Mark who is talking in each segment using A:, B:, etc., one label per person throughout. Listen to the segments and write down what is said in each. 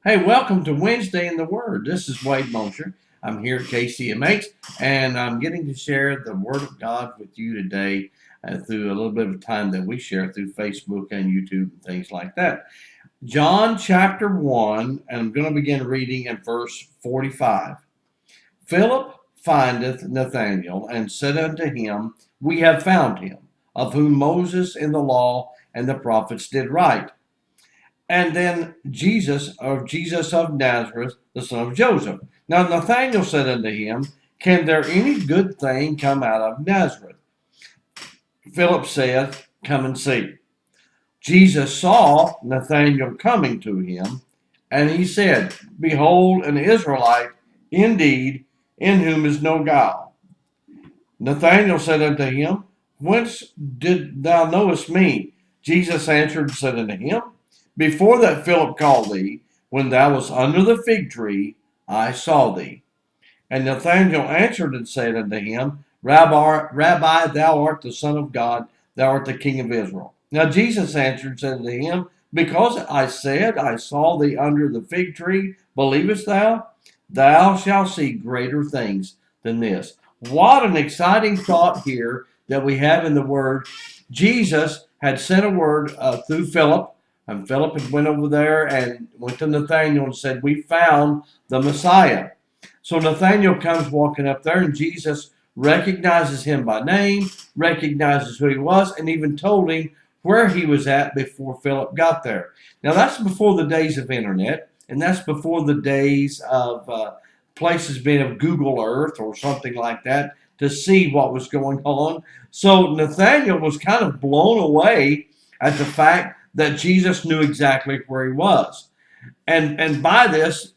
A: Hey, welcome to Wednesday in the Word. This is Wade Mosher. I'm here at KCMH, and I'm getting to share the Word of God with you today through a little bit of time that we share through Facebook and YouTube and things like that. John chapter 1, and I'm going to begin reading at verse 45. Philip findeth Nathanael and said unto him, We have found him, of whom Moses in the law and the prophets did write. And then Jesus of Nazareth, the son of Joseph. Now Nathanael said unto him, Can there any good thing come out of Nazareth? Philip said, Come and see. Jesus saw Nathanael coming to him, and he said, Behold, an Israelite indeed, in whom is no guile. Nathanael said unto him, Whence did thou knowest me? Jesus answered and said unto him, Before that Philip called thee, when thou wast under the fig tree, I saw thee. And Nathanael answered and said unto him, Rabbi, thou art the Son of God, thou art the King of Israel. Now Jesus answered and said unto him, Because I said, I saw thee under the fig tree, believest thou? Thou shalt see greater things than this. What an exciting thought here that we have in the Word. Jesus had sent a word through Philip, and Philip had went over there and went to Nathanael and said, We found the Messiah. So Nathanael comes walking up there, and Jesus recognizes him by name, recognizes who he was, and even told him where he was at before Philip got there. Now, that's before the days of internet, and that's before the days of places being of Google Earth or something like that to see what was going on. So Nathanael was kind of blown away at the fact that Jesus knew exactly where he was. And by this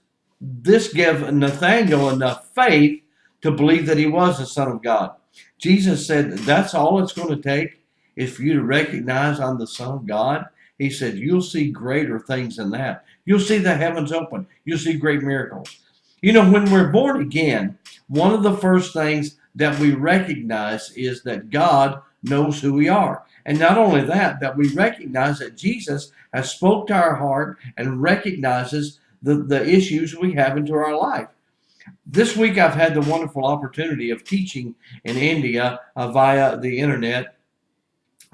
A: gave Nathanael enough faith to believe that he was the Son of God. Jesus said, That's all it's going to take is for you to recognize I'm the Son of God. He said, You'll see greater things than that. You'll see the heavens open. You'll see great miracles. You know, when we're born again, one of the first things that we recognize is that God knows who we are. And not only that, that we recognize that Jesus has spoke to our heart and recognizes the issues we have into our life. This week I've had the wonderful opportunity of teaching in India via the internet,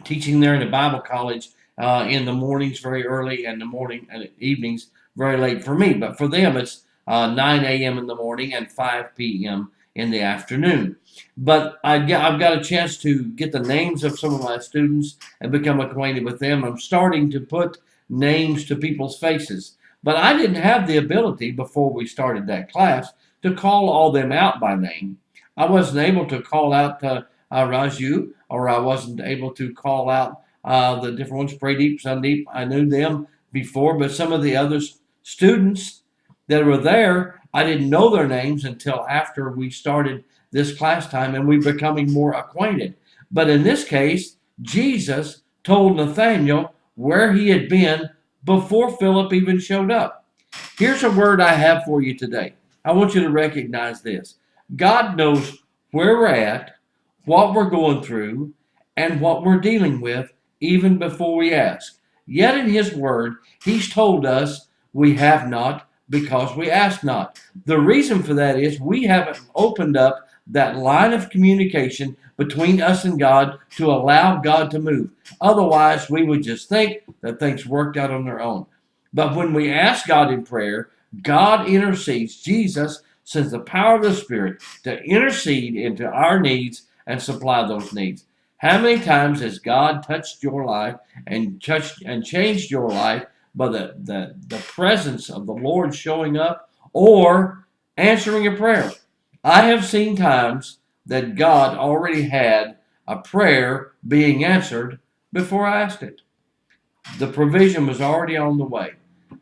A: teaching there in a Bible college in the mornings very early and the morning and evenings very late for me. But for them it's 9 a.m. in the morning and 5 p.m. in the afternoon. But I've got a chance to get the names of some of my students and become acquainted with them. I'm starting to put names to people's faces. But I didn't have the ability before we started that class to call all them out by name. I wasn't able to call out Raju, or I wasn't able to call out the different ones, Pradeep, Sandeep. I knew them before, but some of the other students that were there, I didn't know their names until after we started this class time and we're becoming more acquainted. But in this case, Jesus told Nathanael where he had been before Philip even showed up. Here's a word I have for you today. I want you to recognize this. God knows where we're at, what we're going through, and what we're dealing with even before we ask. Yet in his word, he's told us we have not because we ask not. The reason for that is we haven't opened up that line of communication between us and God to allow God to move. Otherwise, we would just think that things worked out on their own. But when we ask God in prayer, God intercedes. Jesus sends the power of the Spirit to intercede into our needs and supply those needs. How many times has God touched your life and changed your life by the presence of the Lord showing up or answering a prayer? I have seen times that God already had a prayer being answered before I asked it. The provision was already on the way.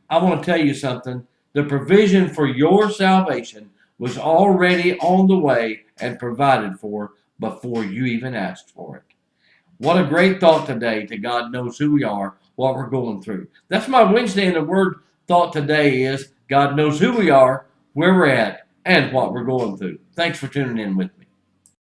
A: I want to tell you something. The provision for your salvation was already on the way and provided for before you even asked for it. What a great thought today that God knows who we are, what we're going through. That's my Wednesday in the Word thought today is God knows who we are, where we're at, and what we're going through. Thanks for tuning in with me.